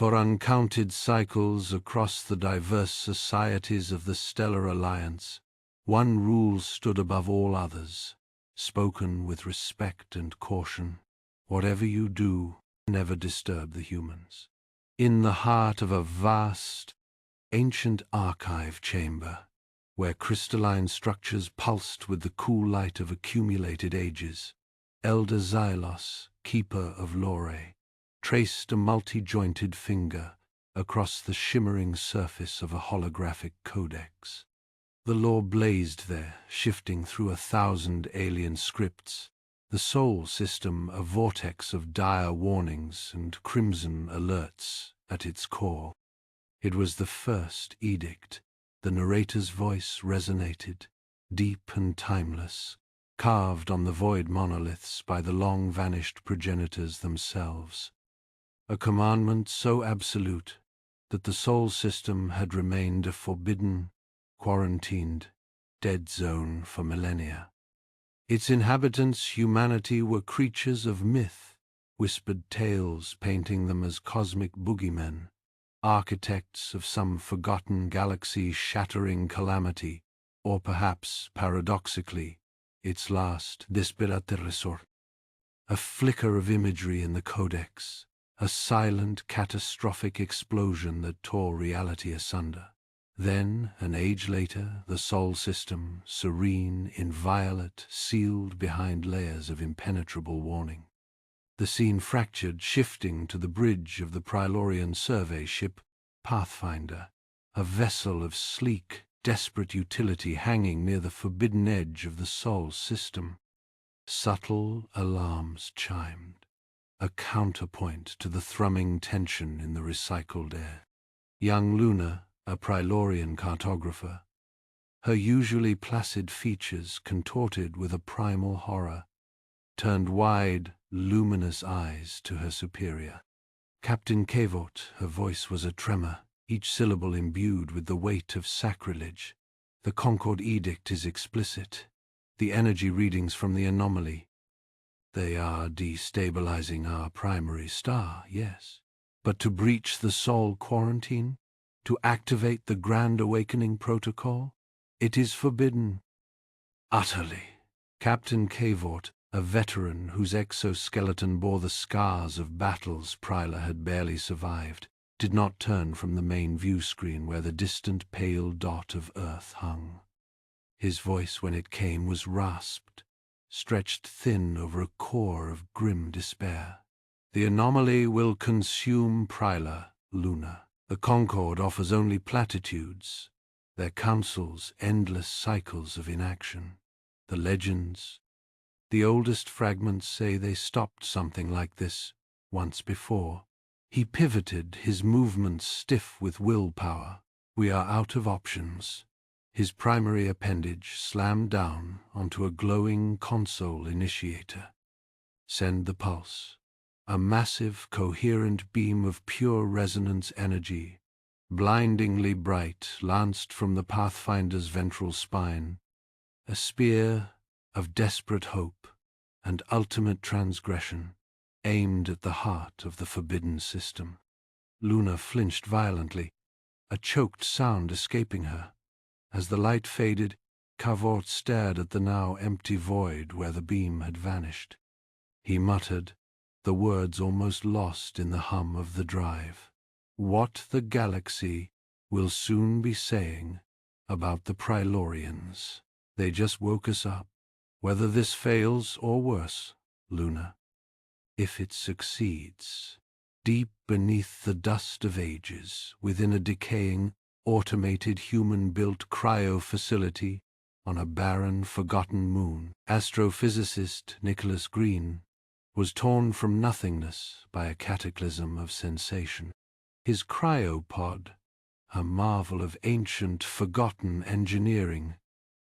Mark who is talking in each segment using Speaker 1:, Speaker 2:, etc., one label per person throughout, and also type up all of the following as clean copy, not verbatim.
Speaker 1: For uncounted cycles across the diverse societies of the Stellar Alliance, one rule stood above all others, spoken with respect and caution. Whatever you do, never disturb the humans. In the heart of a vast, ancient archive chamber, where crystalline structures pulsed with the cool light of accumulated ages, Elder Xylos, keeper of Lore, traced a multi-jointed finger across the shimmering surface of a holographic codex. The lore blazed there, shifting through 1,000 alien scripts, the Sol system a vortex of dire warnings and crimson alerts at its core. It was the first edict. The narrator's voice resonated, deep and timeless, carved on the void monoliths by the long-vanished progenitors themselves. A commandment so absolute that the Sol system had remained a forbidden, quarantined, dead zone for millennia. Its inhabitants, humanity, were creatures of myth, whispered tales painting them as cosmic boogeymen, architects of some forgotten galaxy-shattering calamity, or perhaps, paradoxically, its last desperateresor. A flicker of imagery in the codex, a silent, catastrophic explosion that tore reality asunder. Then, an age later, the Sol system, serene, inviolate, sealed behind layers of impenetrable warning. The scene fractured, shifting to the bridge of the Prilorian survey ship, Pathfinder, a vessel of sleek, desperate utility hanging near the forbidden edge of the Sol system. Subtle alarms chimed, a counterpoint to the thrumming tension in the recycled air. Young Luna, a Prilorian cartographer, her usually placid features contorted with a primal horror, turned wide, luminous eyes to her superior. Captain Kevot, her voice was a tremor, each syllable imbued with the weight of sacrilege. The Concord Edict is explicit. The energy readings from the anomaly. They are destabilizing our primary star, yes. But to breach the Sol quarantine? To activate the Grand Awakening Protocol? It is forbidden. Utterly. Captain Kevort, a veteran whose exoskeleton bore the scars of battles Pryla had barely survived, did not turn from the main view screen where the distant pale dot of Earth hung. His voice, when it came, was rasped, stretched thin over a core of grim despair. The anomaly will consume Pryla, Luna. The Concord offers only platitudes, their counsels endless cycles of inaction. The legends, the oldest fragments say they stopped something like this once before. He pivoted, his movements stiff with willpower. We are out of options. His primary appendage slammed down onto a glowing console initiator. Send the pulse. A massive, coherent beam of pure resonance energy, blindingly bright, lanced from the Pathfinder's ventral spine, a spear of desperate hope and ultimate transgression, aimed at the heart of the forbidden system. Luna flinched violently, a choked sound escaping her. As the light faded, Kevort stared at the now empty void where the beam had vanished. He muttered, the words almost lost in the hum of the drive. What the galaxy will soon be saying about the Prilorians. They just woke us up. Whether this fails or worse, Luna, if it succeeds, deep beneath the dust of ages, within a decaying, automated human-built cryo-facility on a barren, forgotten moon, astrophysicist Nicholas Green was torn from nothingness by a cataclysm of sensation. His cryopod, a marvel of ancient, forgotten engineering,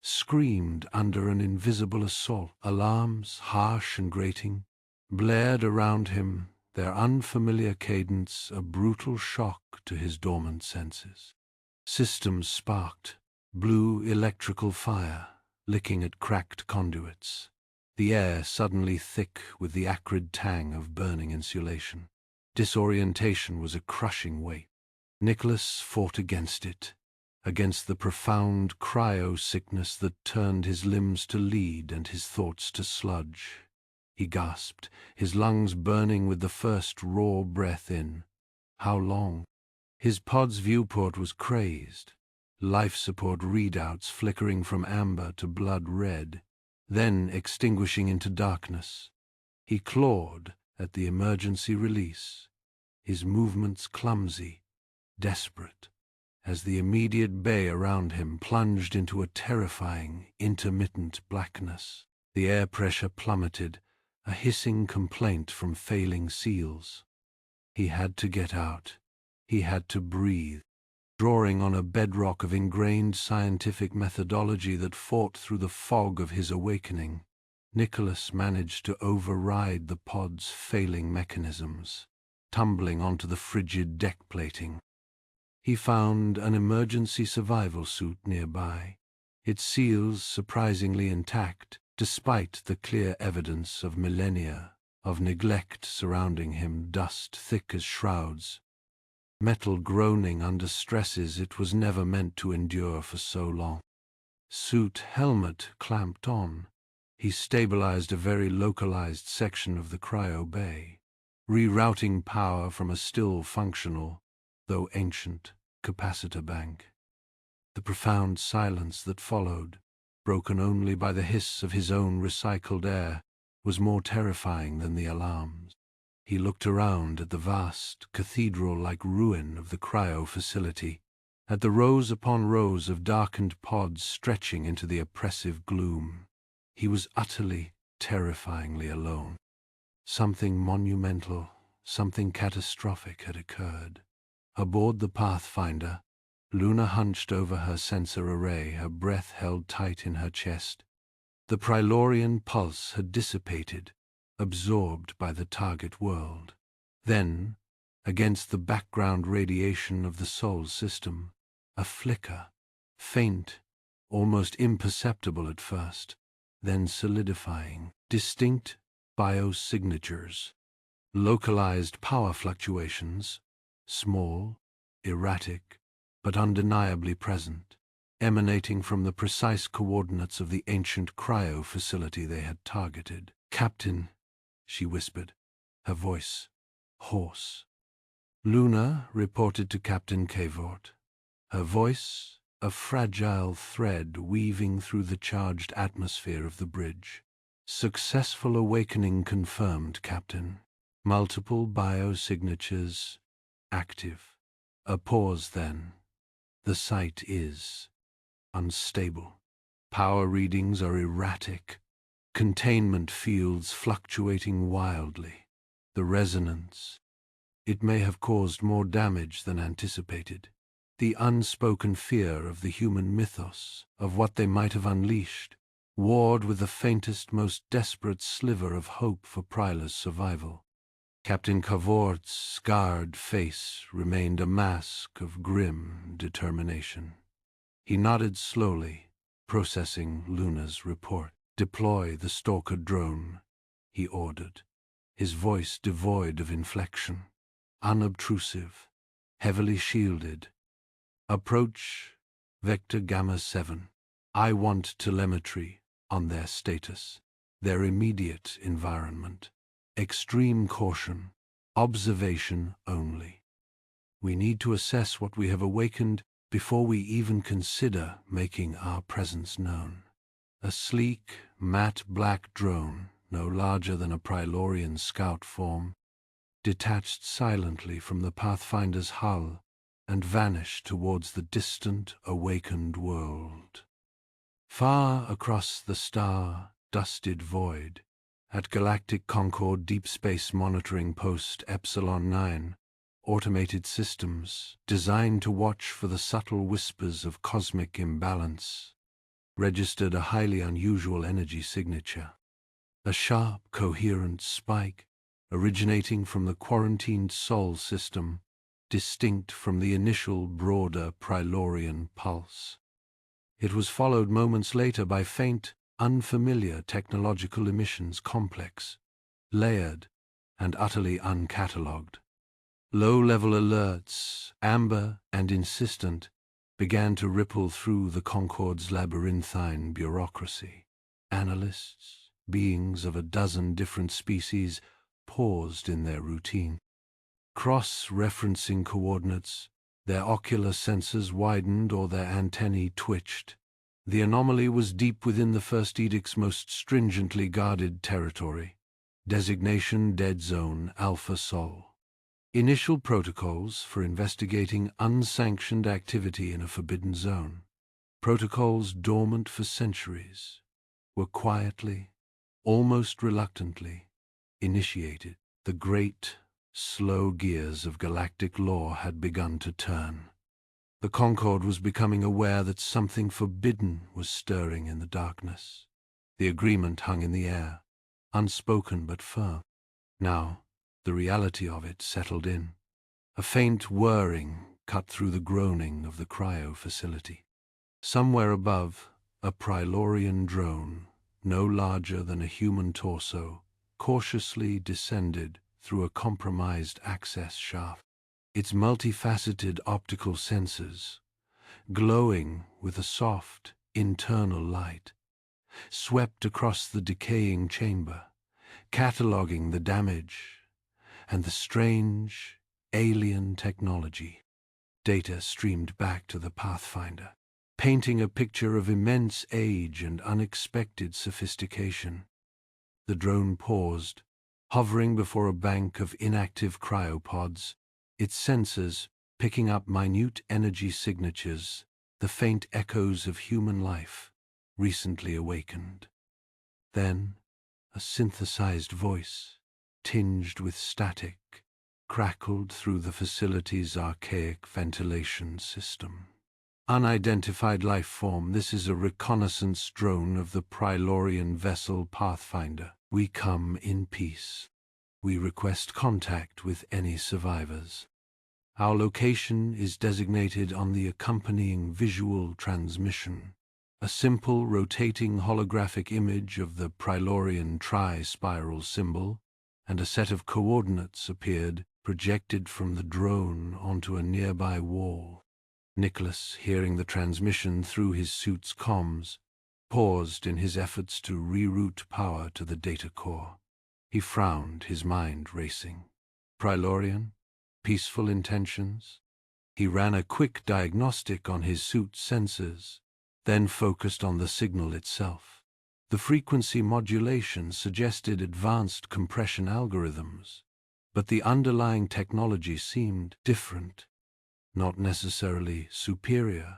Speaker 1: screamed under an invisible assault. Alarms, harsh and grating, blared around him, their unfamiliar cadence a brutal shock to his dormant senses. Systems sparked, blue electrical fire, licking at cracked conduits, the air suddenly thick with the acrid tang of burning insulation. Disorientation was a crushing weight. Nicholas fought against it, against the profound cryo-sickness that turned his limbs to lead and his thoughts to sludge. He gasped, his lungs burning with the first raw breath in. How long? His pod's viewport was crazed, life support readouts flickering from amber to blood red, then extinguishing into darkness. He clawed at the emergency release, his movements clumsy, desperate, as the immediate bay around him plunged into a terrifying, intermittent blackness. The air pressure plummeted, a hissing complaint from failing seals. He had to get out. He had to breathe, drawing on a bedrock of ingrained scientific methodology that fought through the fog of his awakening. Nicholas managed to override the pod's failing mechanisms, tumbling onto the frigid deck plating. He found an emergency survival suit nearby, its seals surprisingly intact, despite the clear evidence of millennia of neglect surrounding him, dust thick as shrouds. Metal groaning under stresses it was never meant to endure for so long. Suit helmet clamped on, he stabilized a very localized section of the cryo bay, rerouting power from a still functional, though ancient, capacitor bank. The profound silence that followed, broken only by the hiss of his own recycled air, was more terrifying than the alarms. He looked around at the vast, cathedral-like ruin of the cryo facility, at the rows upon rows of darkened pods stretching into the oppressive gloom. He was utterly, terrifyingly alone. Something monumental, something catastrophic had occurred. Aboard the Pathfinder, Luna hunched over her sensor array, her breath held tight in her chest. The Prilorian pulse had dissipated, absorbed by the target world. Then, against the background radiation of the Sol system, a flicker, faint, almost imperceptible at first, then solidifying, distinct biosignatures, localized power fluctuations, small, erratic, but undeniably present, emanating from the precise coordinates of the ancient cryo facility they had targeted. "Captain," she whispered, her voice hoarse. Luna reported to Captain Kavort, her voice a fragile thread weaving through the charged atmosphere of the bridge. "Successful awakening confirmed, Captain. Multiple biosignatures active." A pause then. "The site is unstable. Power readings are erratic. Containment fields fluctuating wildly. The resonance. It may have caused more damage than anticipated. The unspoken fear of the human mythos, of what they might have unleashed, warred with the faintest, most desperate sliver of hope for Pryla's survival." Captain Kavort's scarred face remained a mask of grim determination. He nodded slowly, processing Luna's report. "Deploy the Stalker drone," he ordered, his voice devoid of inflection, unobtrusive, heavily shielded. "Approach Vector Gamma 7. I want telemetry on their status, their immediate environment. Extreme caution, observation only. We need to assess what we have awakened before we even consider making our presence known." A sleek, matte black drone, no larger than a Prilorian scout form, detached silently from the Pathfinder's hull and vanished towards the distant, awakened world. Far across the star-dusted void, at Galactic Concord Deep Space Monitoring Post Epsilon 9, automated systems, designed to watch for the subtle whispers of cosmic imbalance, registered a highly unusual energy signature. A sharp, coherent spike, originating from the quarantined Sol system, distinct from the initial broader Prilorian pulse. It was followed moments later by faint, unfamiliar technological emissions complex, layered and utterly uncatalogued. Low-level alerts, amber and insistent, began to ripple through the Concorde's labyrinthine bureaucracy. Analysts, beings of a dozen different species, paused in their routine. Cross-referencing coordinates, their ocular sensors widened or their antennae twitched. The anomaly was deep within the First Edict's most stringently guarded territory. Designation Dead Zone Alpha Sol. Initial protocols for investigating unsanctioned activity in a forbidden zone. Protocols dormant for centuries were quietly, almost reluctantly, initiated. The great, slow gears of galactic law had begun to turn. The Concorde was becoming aware that something forbidden was stirring in the darkness. The agreement hung in the air, unspoken but firm. Now, the reality of it settled in. A faint whirring cut through the groaning of the cryo facility. Somewhere above, a Prilorian drone, no larger than a human torso, cautiously descended through a compromised access shaft. Its multifaceted optical sensors, glowing with a soft, internal light, swept across the decaying chamber, cataloging the damage and the strange, alien technology. Data streamed back to the Pathfinder, painting a picture of immense age and unexpected sophistication. The drone paused, hovering before a bank of inactive cryopods, its sensors picking up minute energy signatures, the faint echoes of human life, recently awakened. Then, a synthesized voice, tinged with static, crackled through the facility's archaic ventilation system. Unidentified life form, this is a reconnaissance drone of the Prilorian vessel Pathfinder. We come in peace. We request contact with any survivors. Our location is designated on the accompanying visual transmission. A simple rotating holographic image of the Prilorian tri-spiral symbol and a set of coordinates appeared, projected from the drone onto a nearby wall. Nicholas, hearing the transmission through his suit's comms, paused in his efforts to reroute power to the data core. He frowned, his mind racing. Prilorian? Peaceful intentions? He ran a quick diagnostic on his suit's sensors, then focused on the signal itself. The frequency modulation suggested advanced compression algorithms, but the underlying technology seemed different, not necessarily superior,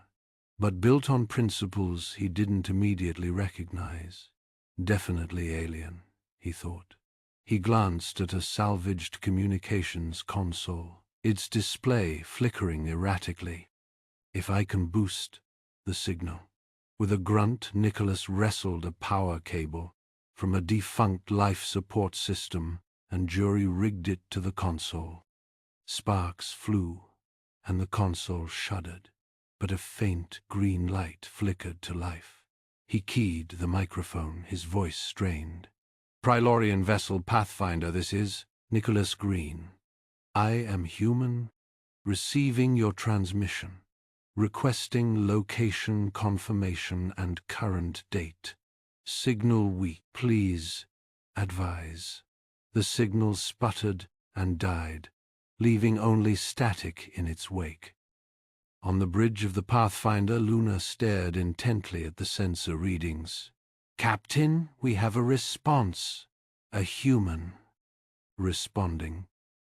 Speaker 1: but built on principles he didn't immediately recognize. Definitely alien, he thought. He glanced at a salvaged communications console, its display flickering erratically. If I can boost the signal. With a grunt, Nicholas wrestled a power cable from a defunct life support system and jury-rigged it to the console. Sparks flew, and the console shuddered, but a faint green light flickered to life. He keyed the microphone, his voice strained. Prilorian vessel Pathfinder, this is Nicholas Green. I am human, receiving your transmission. Requesting location confirmation and current date. Signal weak. Please advise. The signal sputtered and died, leaving only static in its wake. On the bridge of the Pathfinder, Luna stared intently at the sensor readings. Captain, we have a response. A human. Responding.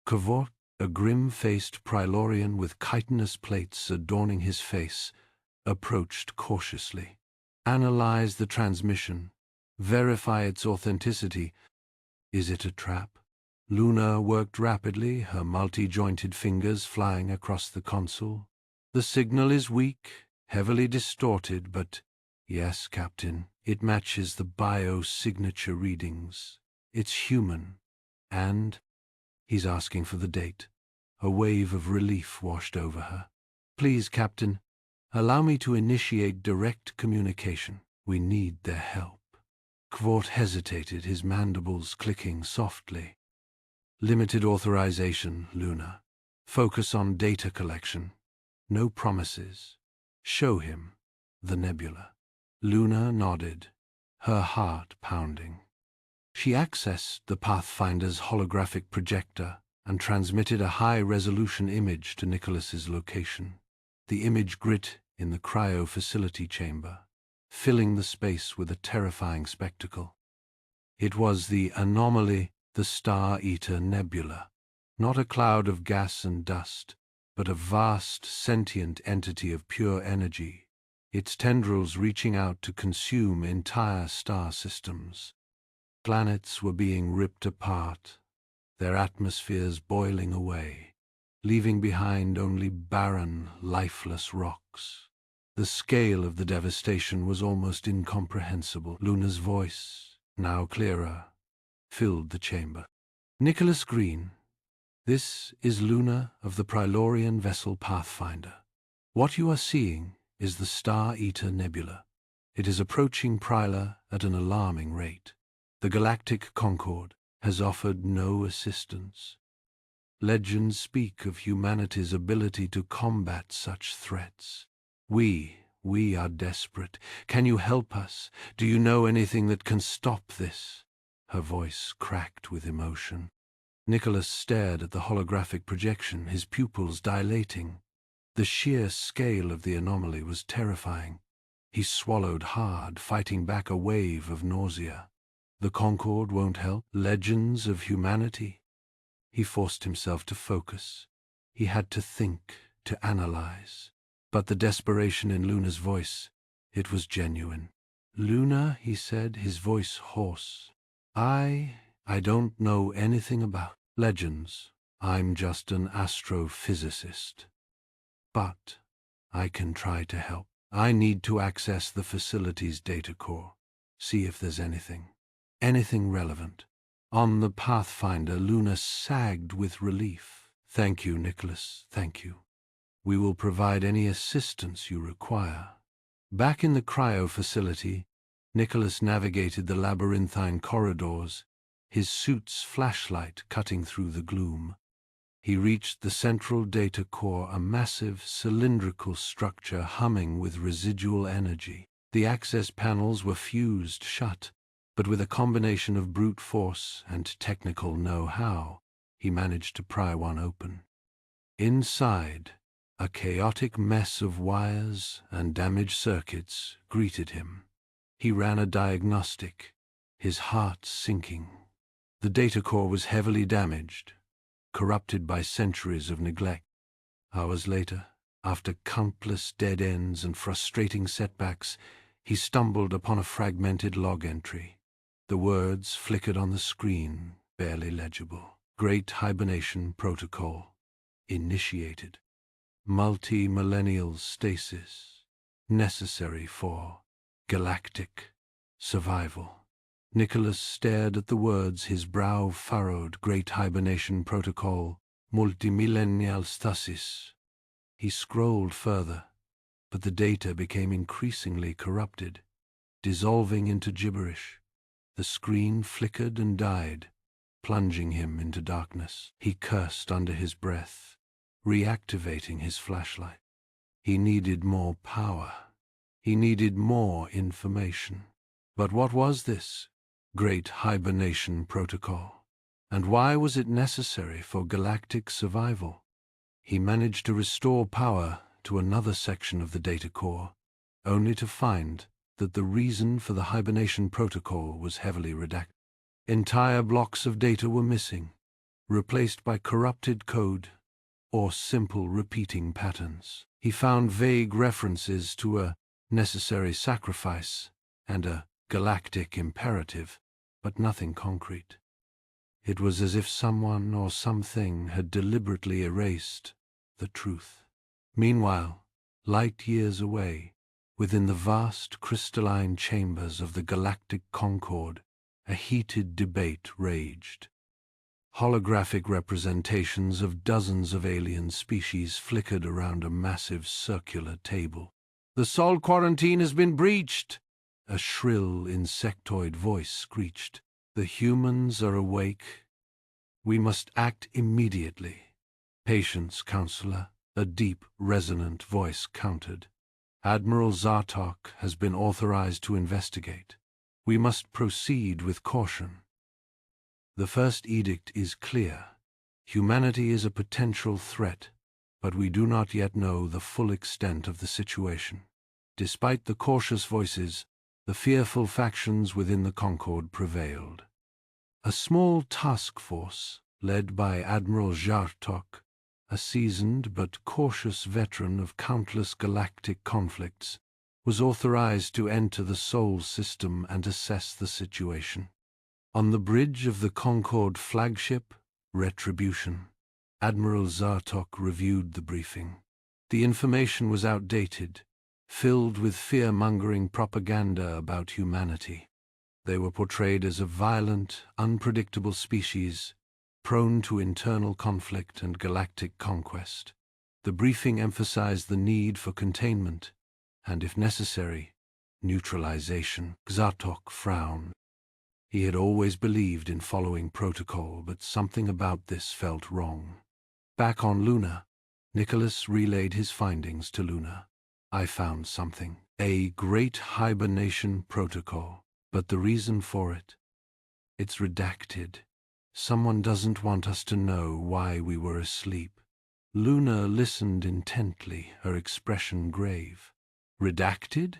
Speaker 1: Cavort, a grim-faced Prilorian with chitinous plates adorning his face, approached cautiously. Analyze the transmission. Verify its authenticity. Is it a trap? Luna worked rapidly, her multi-jointed fingers flying across the console. The signal is weak, heavily distorted, but yes, Captain, it matches the bio-signature readings. It's human, and he's asking for the date. A wave of relief washed over her. Please, Captain, allow me to initiate direct communication. We need their help. Kvort hesitated, his mandibles clicking softly. Limited authorization, Luna. Focus on data collection. No promises. Show him the nebula. Luna nodded, her heart pounding. She accessed the Pathfinder's holographic projector and transmitted a high-resolution image to Nicholas's location. The image grit in the cryo-facility chamber, filling the space with a terrifying spectacle. It was the anomaly, the Star-Eater Nebula, not a cloud of gas and dust, but a vast, sentient entity of pure energy, its tendrils reaching out to consume entire star systems. Planets were being ripped apart, their atmospheres boiling away, leaving behind only barren, lifeless rocks. The scale of the devastation was almost incomprehensible. Luna's voice, now clearer, filled the chamber. Nicholas Green, this is Luna of the Prilorian vessel Pathfinder. What you are seeing is the Star-Eater Nebula. It is approaching Pryla at an alarming rate. The Galactic Concord has offered no assistance. Legends speak of humanity's ability to combat such threats. We are desperate. Can you help us? Do you know anything that can stop this? Her voice cracked with emotion. Nicholas stared at the holographic projection, his pupils dilating. The sheer scale of the anomaly was terrifying. He swallowed hard, fighting back a wave of nausea. The Concord won't help. Legends of humanity. He forced himself to focus. He had to think, to analyze. But the desperation in Luna's voice, it was genuine. Luna, he said, his voice hoarse. I don't know anything about legends. I'm just an astrophysicist. But I can try to help. I need to access the facility's data core. See if there's anything relevant. On the Pathfinder, Luna sagged with relief. Thank you, Nicholas, thank you. We will provide any assistance you require. Back in the cryo facility, Nicholas navigated the labyrinthine corridors, his suit's flashlight cutting through the gloom. He reached the central data core, a massive cylindrical structure humming with residual energy. The access panels were fused shut, but with a combination of brute force and technical know-how, he managed to pry one open. Inside, a chaotic mess of wires and damaged circuits greeted him. He ran a diagnostic, his heart sinking. The data core was heavily damaged, corrupted by centuries of neglect. Hours later, after countless dead ends and frustrating setbacks, he stumbled upon a fragmented log entry. The words flickered on the screen, barely legible. Great Hibernation Protocol. Initiated. Multi-millennial stasis. Necessary for galactic survival. Nicholas stared at the words, his brow furrowed. Great Hibernation Protocol. Multimillennial stasis. He scrolled further, but the data became increasingly corrupted, dissolving into gibberish. The screen flickered and died, plunging him into darkness. He cursed under his breath, reactivating his flashlight. He needed more power. He needed more information. But what was this Great Hibernation Protocol? And why was it necessary for galactic survival? He managed to restore power to another section of the data core, only to find that the reason for the hibernation protocol was heavily redacted. Entire blocks of data were missing, replaced by corrupted code or simple repeating patterns. He found vague references to a necessary sacrifice and a galactic imperative, but nothing concrete. It was as if someone or something had deliberately erased the truth. Meanwhile, light years away, within the vast crystalline chambers of the Galactic Concord, a heated debate raged. Holographic representations of dozens of alien species flickered around a massive circular table. "The Sol quarantine has been breached!" a shrill insectoid voice screeched. "The humans are awake. We must act immediately. Patience, counselor, a deep, resonant voice countered. Admiral Zartok has been authorized to investigate. We must proceed with caution. The first edict is clear. Humanity is a potential threat, but we do not yet know the full extent of the situation. Despite the cautious voices, the fearful factions within the Concord prevailed. A small task force, led by Admiral Zartok, a seasoned but cautious veteran of countless galactic conflicts, was authorized to enter the Sol system and assess the situation. On the bridge of the Concord flagship, Retribution, Admiral Zartok reviewed the briefing. The information was outdated, filled with fear-mongering propaganda about humanity. They were portrayed as a violent, unpredictable species, prone to internal conflict and galactic conquest. The briefing emphasized the need for containment, and if necessary, neutralization. Zartok frowned. He had always believed in following protocol, but something about this felt wrong. Back on Luna, Nicholas relayed his findings to Luna. I found something. A great hibernation protocol, but the reason for it? It's redacted. Someone doesn't want us to know why we were asleep. Luna listened intently, her expression grave. Redacted?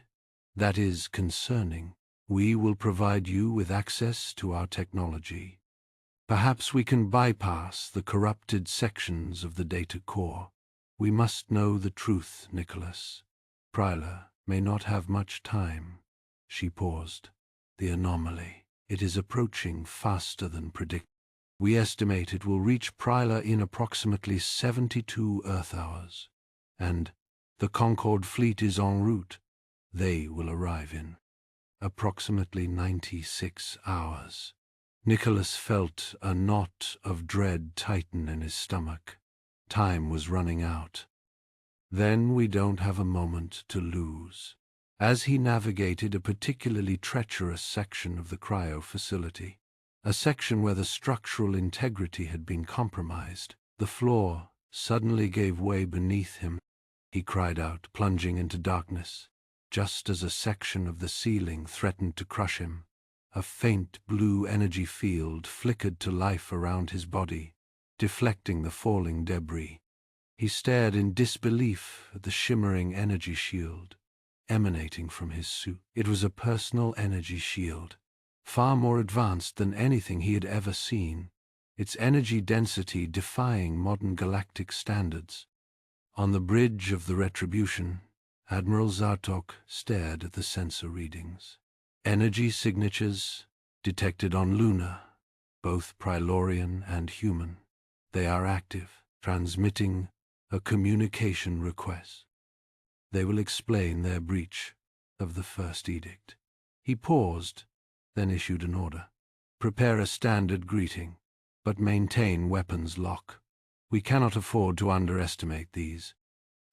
Speaker 1: That is concerning. We will provide you with access to our technology. Perhaps we can bypass the corrupted sections of the data core. We must know the truth, Nicholas. Pryla may not have much time. She paused. The anomaly. It is approaching faster than predicted. We estimate it will reach Pryla in approximately 72 Earth hours. And the Concord fleet is en route. They will arrive in approximately 96 hours. Nicholas felt a knot of dread tighten in his stomach. Time was running out. Then we don't have a moment to lose. As he navigated a particularly treacherous section of the cryo facility, a section where the structural integrity had been compromised, the floor suddenly gave way beneath him. He cried out, plunging into darkness. Just as a section of the ceiling threatened to crush him, a faint blue energy field flickered to life around his body, deflecting the falling debris. He stared in disbelief at the shimmering energy shield emanating from his suit. It was a personal energy shield, far more advanced than anything he had ever seen, its energy density defying modern galactic standards. On the bridge of the Retribution, Admiral Zartok stared at the sensor readings. Energy signatures detected on Luna, both Prylorian and human. They are active, transmitting a communication request. They will explain their breach of the first edict. He paused, then issued an order. Prepare a standard greeting, but maintain weapons lock. We cannot afford to underestimate these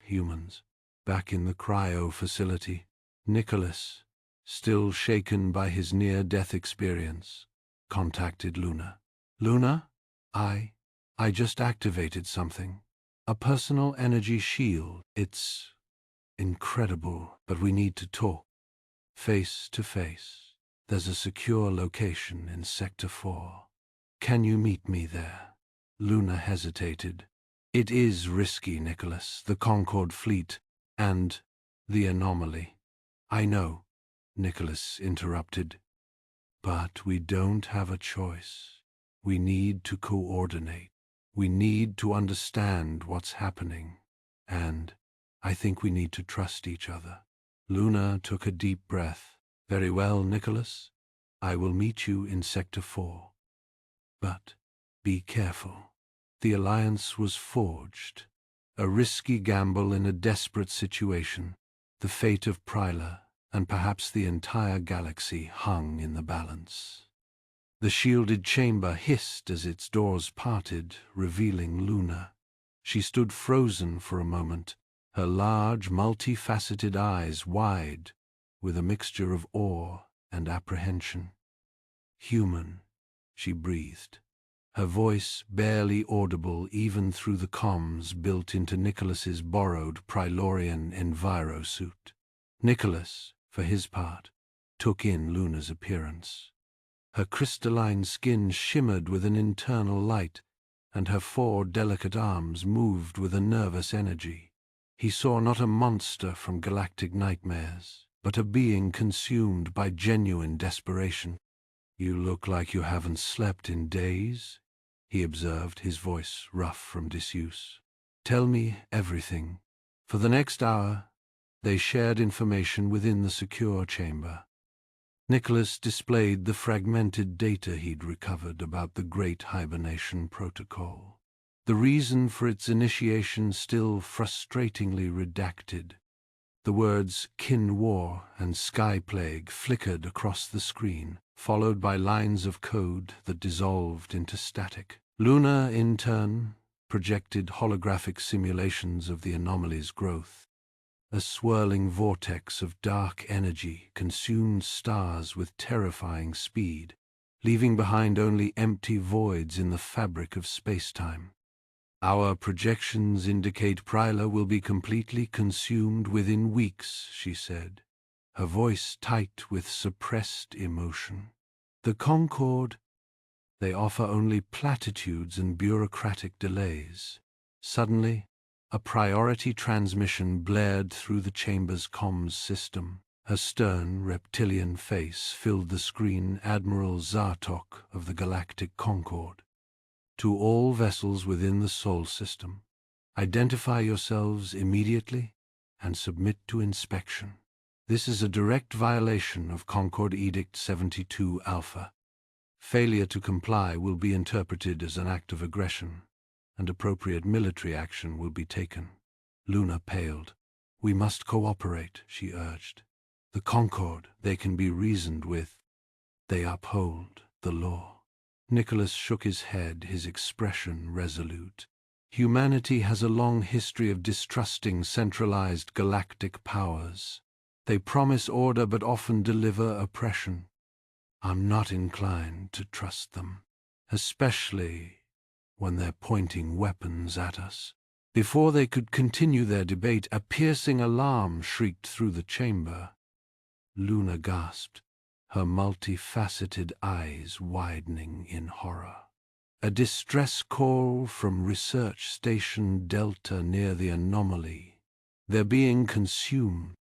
Speaker 1: humans. Back in the cryo facility, Nicholas, still shaken by his near-death experience, contacted Luna. Luna, I just activated something. A personal energy shield. It's incredible, but we need to talk. Face to face. There's a secure location in Sector 4. Can you meet me there? Luna hesitated. It is risky, Nicholas, the Concord fleet, and the anomaly. I know, Nicholas interrupted. But we don't have a choice. We need to coordinate. We need to understand what's happening. And I think we need to trust each other. Luna took a deep breath. Very well, Nicholas. I will meet you in Sector 4. But be careful. The alliance was forged. A risky gamble in a desperate situation. The fate of Pryla, and perhaps the entire galaxy, hung in the balance. The shielded chamber hissed as its doors parted, revealing Luna. She stood frozen for a moment, her large, multifaceted eyes wide, with a mixture of awe and apprehension. Human, she breathed. her voice barely audible even through the comms built into Nicholas's borrowed Prilorian envirosuit. Nicholas, for his part, took in Luna's appearance. Her crystalline skin shimmered with an internal light, and her 4 delicate arms moved with a nervous energy. He saw not a monster from galactic nightmares, but a being consumed by genuine desperation. "You look like you haven't slept in days," he observed, his voice rough from disuse. "Tell me everything." For the next hour, they shared information within the secure chamber. Nicholas displayed the fragmented data he'd recovered about the Great Hibernation Protocol. The reason for its initiation still frustratingly redacted. The words "kin war" and "sky plague" flickered across the screen, followed by lines of code that dissolved into static. Luna, in turn, projected holographic simulations of the anomaly's growth. A swirling vortex of dark energy consumed stars with terrifying speed, leaving behind only empty voids in the fabric of space-time. "Our projections indicate Pryla will be completely consumed within weeks," she said, her voice tight with suppressed emotion. "The Concord, they offer only platitudes and bureaucratic delays." Suddenly, a priority transmission blared through the chamber's comms system. Her stern, reptilian face filled the screen. "Admiral Zartok of the Galactic Concord. To all vessels within the Sol system, identify yourselves immediately and submit to inspection. This is a direct violation of Concord Edict 72 Alpha. Failure to comply will be interpreted as an act of aggression, and appropriate military action will be taken." Luna paled. "We must cooperate," she urged. "The Concord, they can be reasoned with. They uphold the law." Nicholas shook his head, his expression resolute. "Humanity has a long history of distrusting centralized galactic powers. They promise order but often deliver oppression. I'm not inclined to trust them, especially when they're pointing weapons at us." Before they could continue their debate, a piercing alarm shrieked through the chamber. Luna gasped, her multifaceted eyes widening in horror. A distress call from Research Station Delta near the anomaly. They're being consumed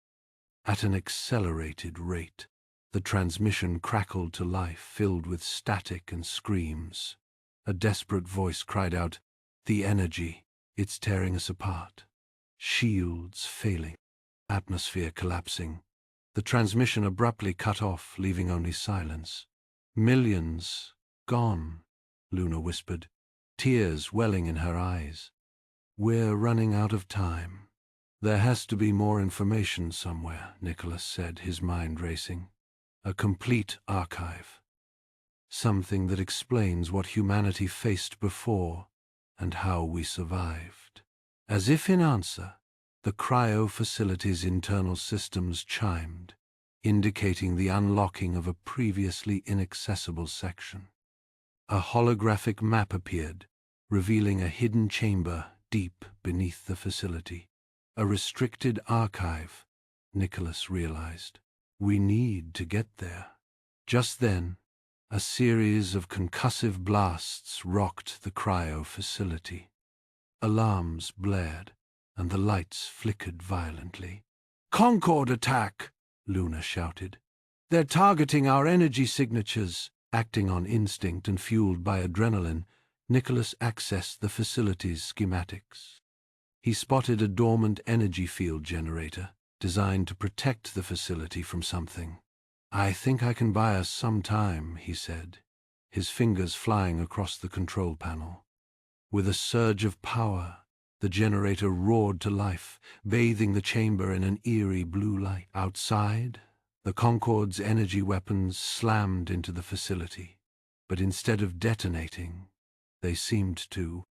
Speaker 1: at an accelerated rate. The transmission crackled to life, filled with static and screams. A desperate voice cried out, "The energy, it's tearing us apart. Shields failing, atmosphere collapsing." The transmission abruptly cut off, leaving only silence. "Millions gone," Luna whispered, tears welling in her eyes. "We're running out of time." "There has to be more information somewhere," Nicholas said, his mind racing. "A complete archive. Something that explains what humanity faced before and how we survived." As if in answer, the cryo facility's internal systems chimed, indicating the unlocking of a previously inaccessible section. A holographic map appeared, revealing a hidden chamber deep beneath the facility. A restricted archive, Nicholas realized. We need to get there. Just then, a series of concussive blasts rocked the cryo facility. Alarms blared, and the lights flickered violently. "Concord attack!" Luna shouted. "They're targeting our energy signatures." Acting on instinct and fueled by adrenaline, Nicholas accessed the facility's schematics. He spotted a dormant energy field generator, designed to protect the facility from something. "I think I can buy us some time," he said, his fingers flying across the control panel. With a surge of power, the generator roared to life, bathing the chamber in an eerie blue light. Outside, the Concord's energy weapons slammed into the facility, but instead of detonating, they seemed to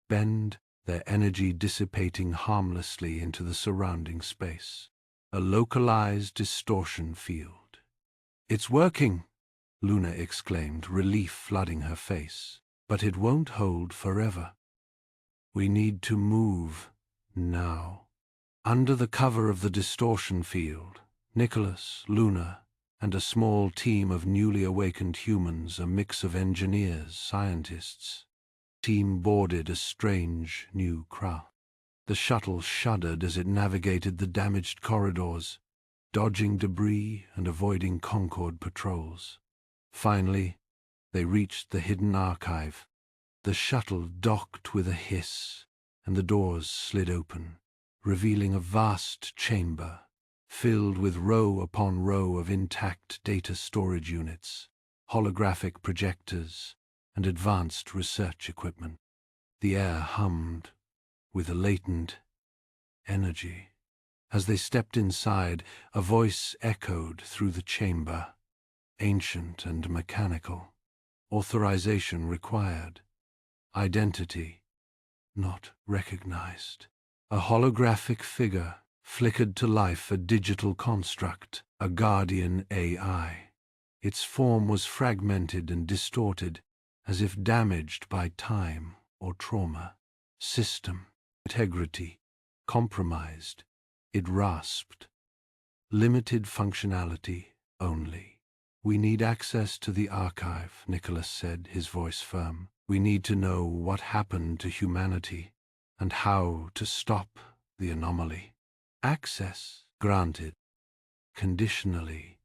Speaker 1: bend, their energy dissipating harmlessly into the surrounding space. A localized distortion field. "It's working!" Luna exclaimed, relief flooding her face. But it won't hold forever. We need to move now. Under the cover of the distortion field, Nicholas, Luna, and a small team of newly awakened humans, a mix of engineers, scientists, team boarded a strange new craft. The shuttle shuddered as it navigated the damaged corridors, dodging debris and avoiding Concord patrols. Finally, they reached the hidden archive. The shuttle docked with a hiss, and the doors slid open, revealing a vast chamber filled with row upon row of intact data storage units, holographic projectors, and advanced research equipment. The air hummed with a latent energy. As they stepped inside, a voice echoed through the chamber, ancient and mechanical. Authorization required. Identity not recognized. A holographic figure flickered to life, a digital construct, a guardian AI. Its form was fragmented and distorted, as if damaged by time or trauma. System integrity compromised. It rasped. Limited functionality only. We need access to the archive, Nicholas said, his voice firm. We need to know what happened to humanity and how to stop the anomaly. Access granted. Conditionally,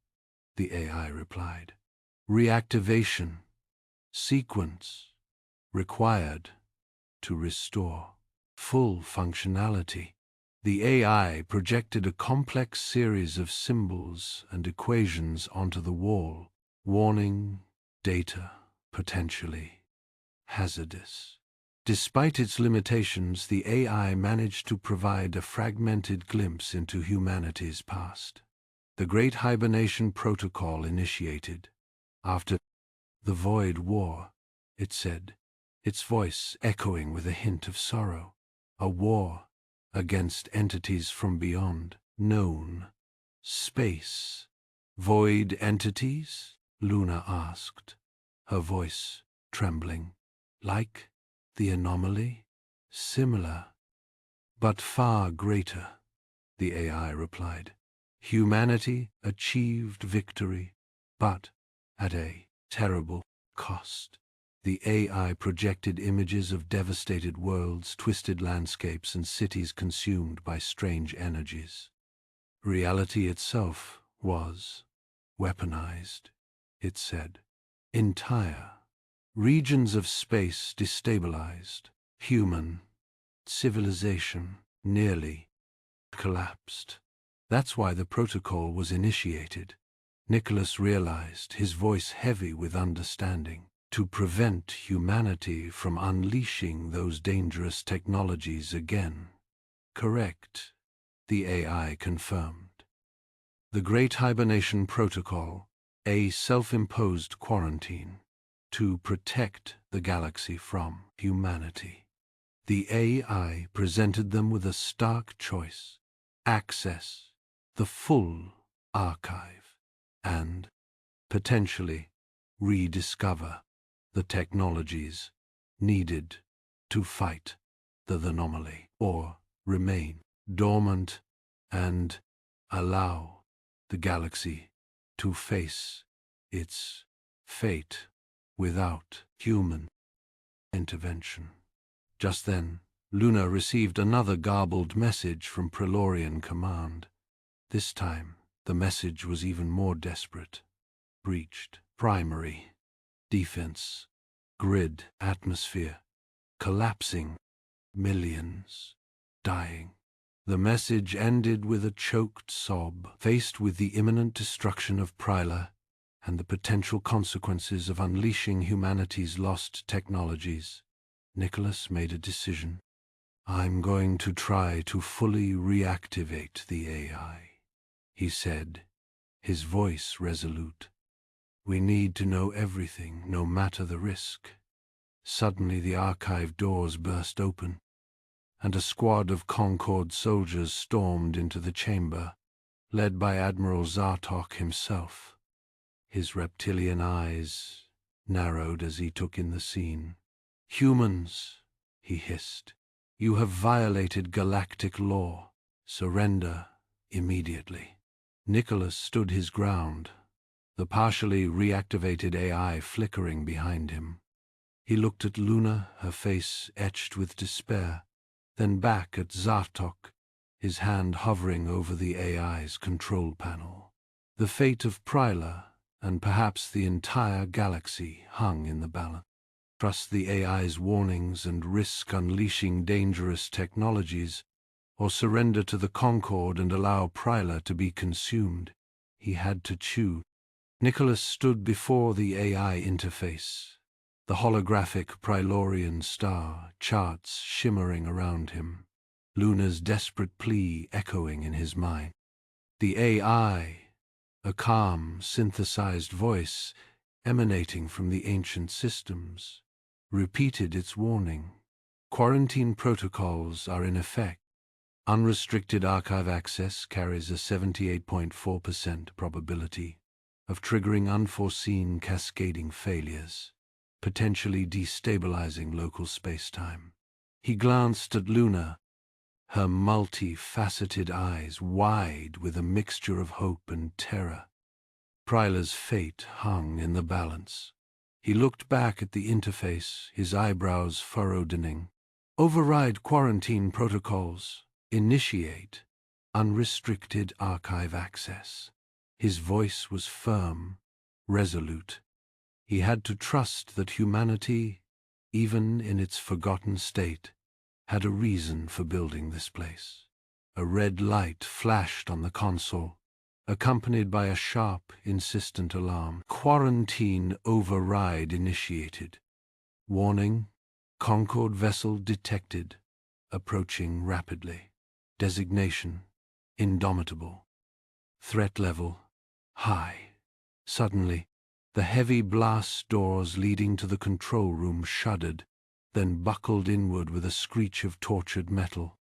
Speaker 1: the AI replied. Reactivation sequence required to restore full functionality. The AI projected a complex series of symbols and equations onto the wall. Warning, data, potentially hazardous. Despite its limitations, the AI managed to provide a fragmented glimpse into humanity's past. The Great Hibernation Protocol initiated. After the Void War, it said, its voice echoing with a hint of sorrow. A war against entities from beyond, known space. Void entities? Luna asked, her voice trembling. Like the anomaly? Similar, but far greater, the AI replied. Humanity achieved victory, but at a terrible cost. The AI projected images of devastated worlds, twisted landscapes, and cities consumed by strange energies. Reality itself was weaponized, it said. Entire regions of space destabilized. Human civilization nearly collapsed. That's why the protocol was initiated. Nicholas realized, his voice heavy with understanding, to prevent humanity from unleashing those dangerous technologies again. Correct, the AI confirmed. The Great Hibernation Protocol, a self-imposed quarantine to protect the galaxy from humanity. The AI presented them with a stark choice: access the full archive and, potentially, rediscover the technologies needed to fight the anomaly, or remain dormant and allow the galaxy to face its fate without human intervention. Just then, Luna received another garbled message from Prelorian Command. This time, the message was even more desperate. Breached. Primary. Defense. Grid. Atmosphere. Collapsing. Millions. Dying. The message ended with a choked sob. Faced with the imminent destruction of Pryla and the potential consequences of unleashing humanity's lost technologies, Nicholas made a decision. I'm going to try to fully reactivate the AI, he said, his voice resolute. We need to know everything, no matter the risk. Suddenly the archive doors burst open, and a squad of Concord soldiers stormed into the chamber, led by Admiral Zartok himself. His reptilian eyes narrowed as he took in the scene. "Humans," he hissed, "you have violated galactic law. Surrender immediately." Nicholas stood his ground, the partially reactivated AI flickering behind him. He looked at Luna, her face etched with despair, then back at Zartok, his hand hovering over the AI's control panel. The fate of Pryla, and perhaps the entire galaxy, hung in the balance. Trust the AI's warnings and risk unleashing dangerous technologies, or surrender to the Concord and allow Pryla to be consumed. He had to choose. Nicholas stood before the AI interface, the holographic Prylorian star, charts shimmering around him, Luna's desperate plea echoing in his mind. The AI, a calm, synthesized voice emanating from the ancient systems, repeated its warning. Quarantine protocols are in effect. Unrestricted archive access carries a 78.4% probability of triggering unforeseen cascading failures, potentially destabilizing local spacetime. He glanced at Luna, her multi-faceted eyes wide with a mixture of hope and terror. Pryla's fate hung in the balance. He looked back at the interface, his eyebrows furrowing. Override quarantine protocols. Initiate unrestricted archive access. His voice was firm, resolute. He had to trust that humanity, even in its forgotten state, had a reason for building this place. A red light flashed on the console, accompanied by a sharp, insistent alarm. Quarantine override initiated. Warning: Concord vessel detected, approaching rapidly. Designation: indomitable. Threat level: high. Suddenly, the heavy blast doors leading to the control room shuddered, then buckled inward with a screech of tortured metal.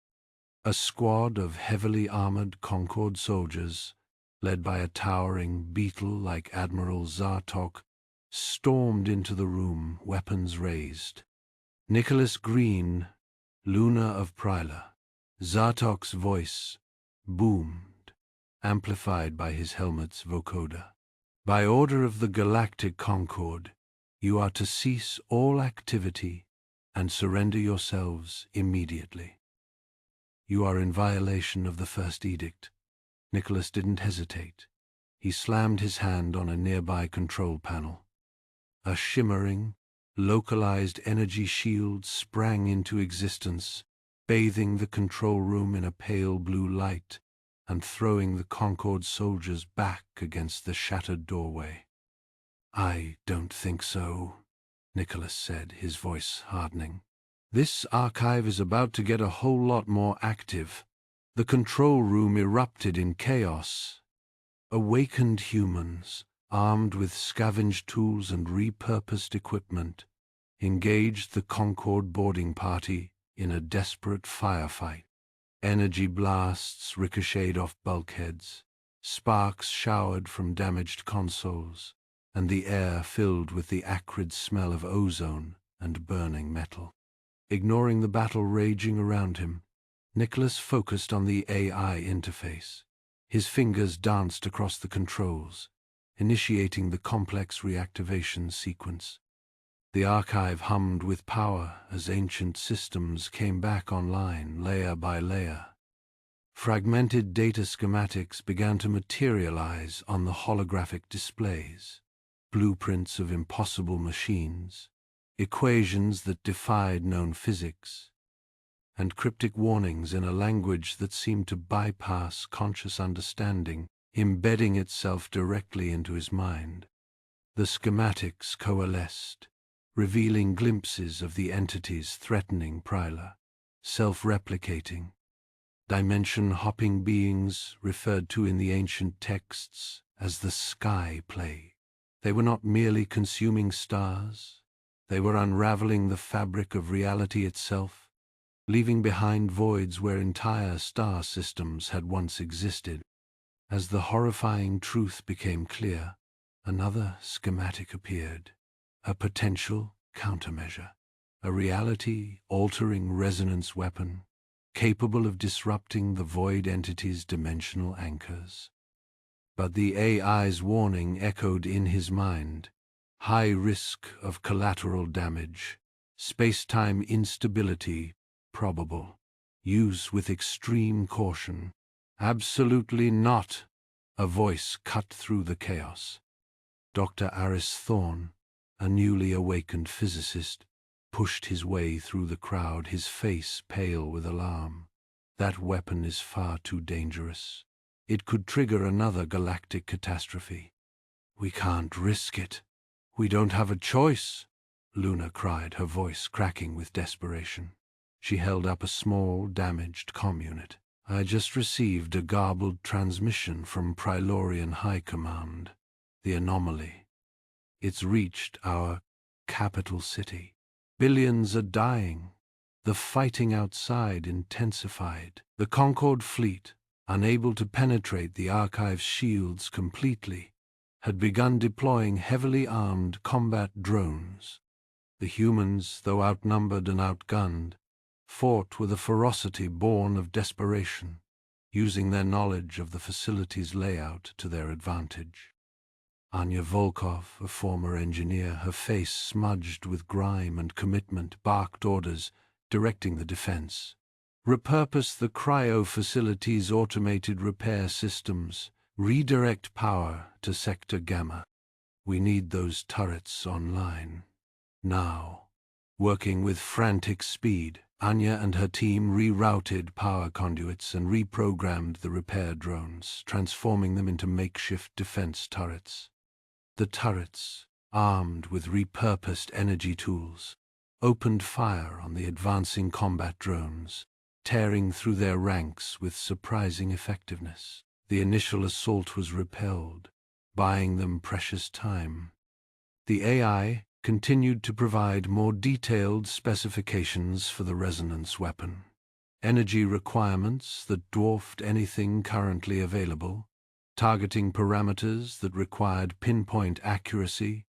Speaker 1: A squad of heavily armored Concord soldiers, led by a towering beetle-like Admiral Zartok, stormed into the room, weapons raised. Nicholas Green, Luna of Pryla. Zartok's voice boomed, amplified by his helmet's vocoder. By order of the Galactic Concord, you are to cease all activity and surrender yourselves immediately. You are in violation of the First Edict. Nicholas didn't hesitate. He slammed his hand on a nearby control panel. A shimmering, localized energy shield sprang into existence, bathing the control room in a pale blue light and throwing the Concord soldiers back against the shattered doorway. "I don't think so," Nicholas said, his voice hardening. "This archive is about to get a whole lot more active." The control room erupted in chaos. Awakened humans, armed with scavenged tools and repurposed equipment, engaged the Concord boarding party in a desperate firefight. Energy blasts ricocheted off bulkheads, sparks showered from damaged consoles, and the air filled with the acrid smell of ozone and burning metal. Ignoring the battle raging around him, Nicholas focused on the AI interface. His fingers danced across the controls, initiating the complex reactivation sequence. The archive hummed with power as ancient systems came back online, layer by layer. Fragmented data schematics began to materialize on the holographic displays, blueprints of impossible machines, equations that defied known physics, and cryptic warnings in a language that seemed to bypass conscious understanding, embedding itself directly into his mind. The schematics coalesced, revealing glimpses of the entities threatening Pryla, self-replicating, dimension-hopping beings referred to in the ancient texts as the Sky Plague. They were not merely consuming stars, they were unraveling the fabric of reality itself, leaving behind voids where entire star systems had once existed. As the horrifying truth became clear, another schematic appeared, a potential countermeasure. a reality-altering resonance weapon capable of disrupting the void entity's dimensional anchors. But the AI's warning echoed in his mind: high risk of collateral damage, space-time instability probable, use with extreme caution. Absolutely not, a voice cut through the chaos. Dr. Aris Thorne, a newly awakened physicist, pushed his way through the crowd, his face pale with alarm. That weapon is far too dangerous. It could trigger another galactic catastrophe. We can't risk it. We don't have a choice, Luna cried, her voice cracking with desperation. She held up a small, damaged comm unit. I just received a garbled transmission from Prilorian High Command. The anomaly. It's reached our capital city. Billions are dying. The fighting outside intensified. The Concorde fleet, unable to penetrate the Archive's shields completely, had begun deploying heavily armed combat drones. The humans, though outnumbered and outgunned, fought with a ferocity born of desperation, using their knowledge of the facility's layout to their advantage. Anya Volkov, a former engineer, her face smudged with grime and commitment, barked orders, directing the defense. Repurpose the cryo facility's automated repair systems. Redirect power to Sector Gamma. We need those turrets online. Now. Working with frantic speed, Anya and her team rerouted power conduits and reprogrammed the repair drones, transforming them into makeshift defense turrets. The turrets, armed with repurposed energy tools, opened fire on the advancing combat drones, tearing through their ranks with surprising effectiveness. The initial assault was repelled, buying them precious time. The AI continued to provide more detailed specifications for the resonance weapon. Energy requirements that dwarfed anything currently available, targeting parameters that required pinpoint accuracy,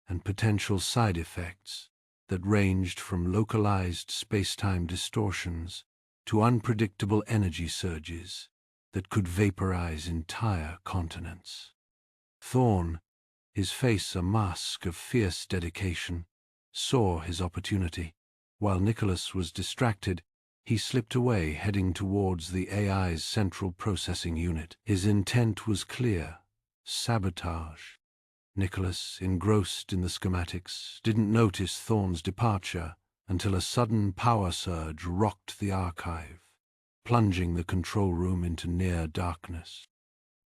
Speaker 1: and potential side effects that ranged from localized space-time distortions to unpredictable energy surges that could vaporize entire continents. Thorne, his face a mask of fierce dedication, saw his opportunity. While Nicholas was distracted, he slipped away, heading towards the AI's central processing unit. His intent was clear: sabotage. Nicholas, engrossed in the schematics, didn't notice Thorne's departure until a sudden power surge rocked the Archive, plunging the control room into near darkness.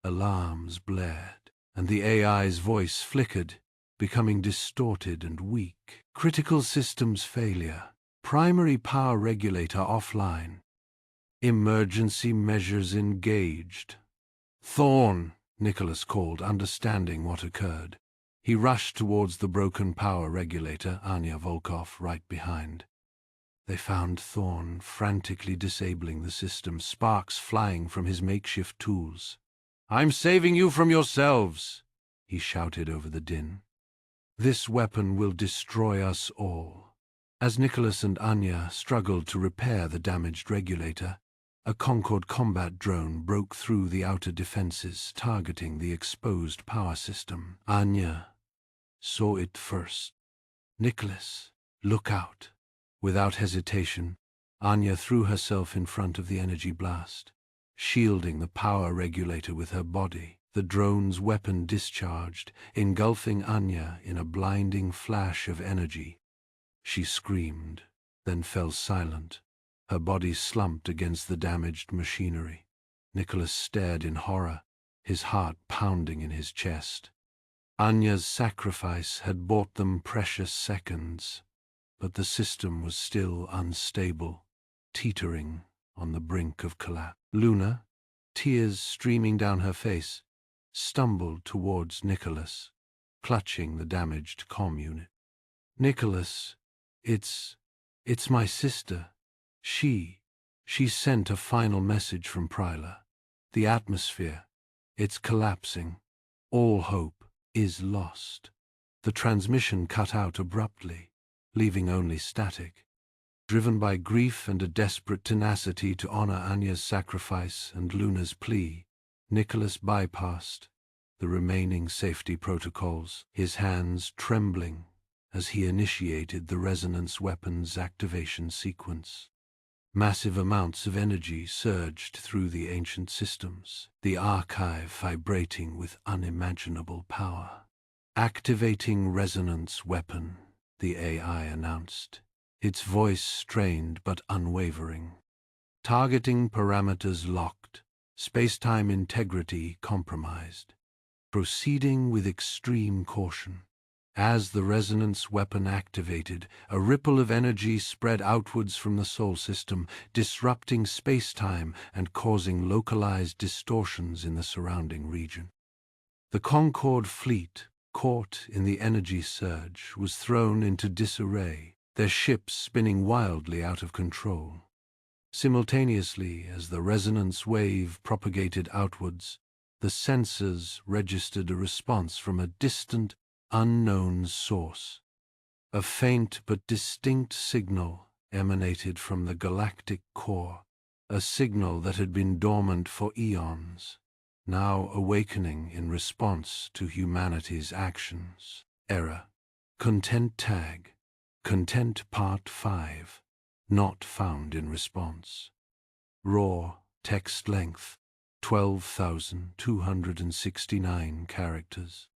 Speaker 1: Alarms blared, and the AI's voice flickered, becoming distorted and weak. Critical systems failure. Primary power regulator offline. Emergency measures engaged. Thorne, Nicholas called, understanding what occurred. He rushed towards the broken power regulator, Anya Volkov right behind. They found Thorne frantically disabling the system, sparks flying from his makeshift tools. "I'm saving you from yourselves," he shouted over the din. "This weapon will destroy us all." As Nicholas and Anya struggled to repair the damaged regulator, a Concorde combat drone broke through the outer defenses, targeting the exposed power system. Anya saw it first. "Nicholas, look out." Without hesitation, Anya threw herself in front of the energy blast, shielding the power regulator with her body. The drone's weapon discharged, engulfing Anya in a blinding flash of energy. She screamed, then fell silent. Her body slumped against the damaged machinery. Nicholas stared in horror, his heart pounding in his chest. Anya's sacrifice had bought them precious seconds, but the system was still unstable, teetering on the brink of collapse. Luna, tears streaming down her face, stumbled towards Nicholas, clutching the damaged comm unit. "Nicholas, it's my sister. She sent a final message from Pryla. The atmosphere, it's collapsing. All hope is lost." The transmission cut out abruptly. leaving only static. Driven by grief and a desperate tenacity to honor Anya's sacrifice and Luna's plea, Nicholas bypassed the remaining safety protocols, his hands trembling as he initiated the resonance weapon's activation sequence. Massive amounts of energy surged through the ancient systems, the archive vibrating with unimaginable power. "Activating resonance weapon," the AI announced, its voice strained but unwavering. "Targeting parameters locked, space-time integrity compromised. Proceeding with extreme caution." As the resonance weapon activated, a ripple of energy spread outwards from the Sol system, disrupting space-time and causing localized distortions in the surrounding region. The Concorde fleet, caught in the energy surge, was thrown into disarray, their ships spinning wildly out of control. Simultaneously, as the resonance wave propagated outwards, the sensors registered a response from a distant, unknown source. A faint but distinct signal emanated from the galactic core, a signal that had been dormant for eons, now awakening in response to humanity's actions. Error. Content tag. Content Part 5. Not found in response. Raw text length 12,269 characters.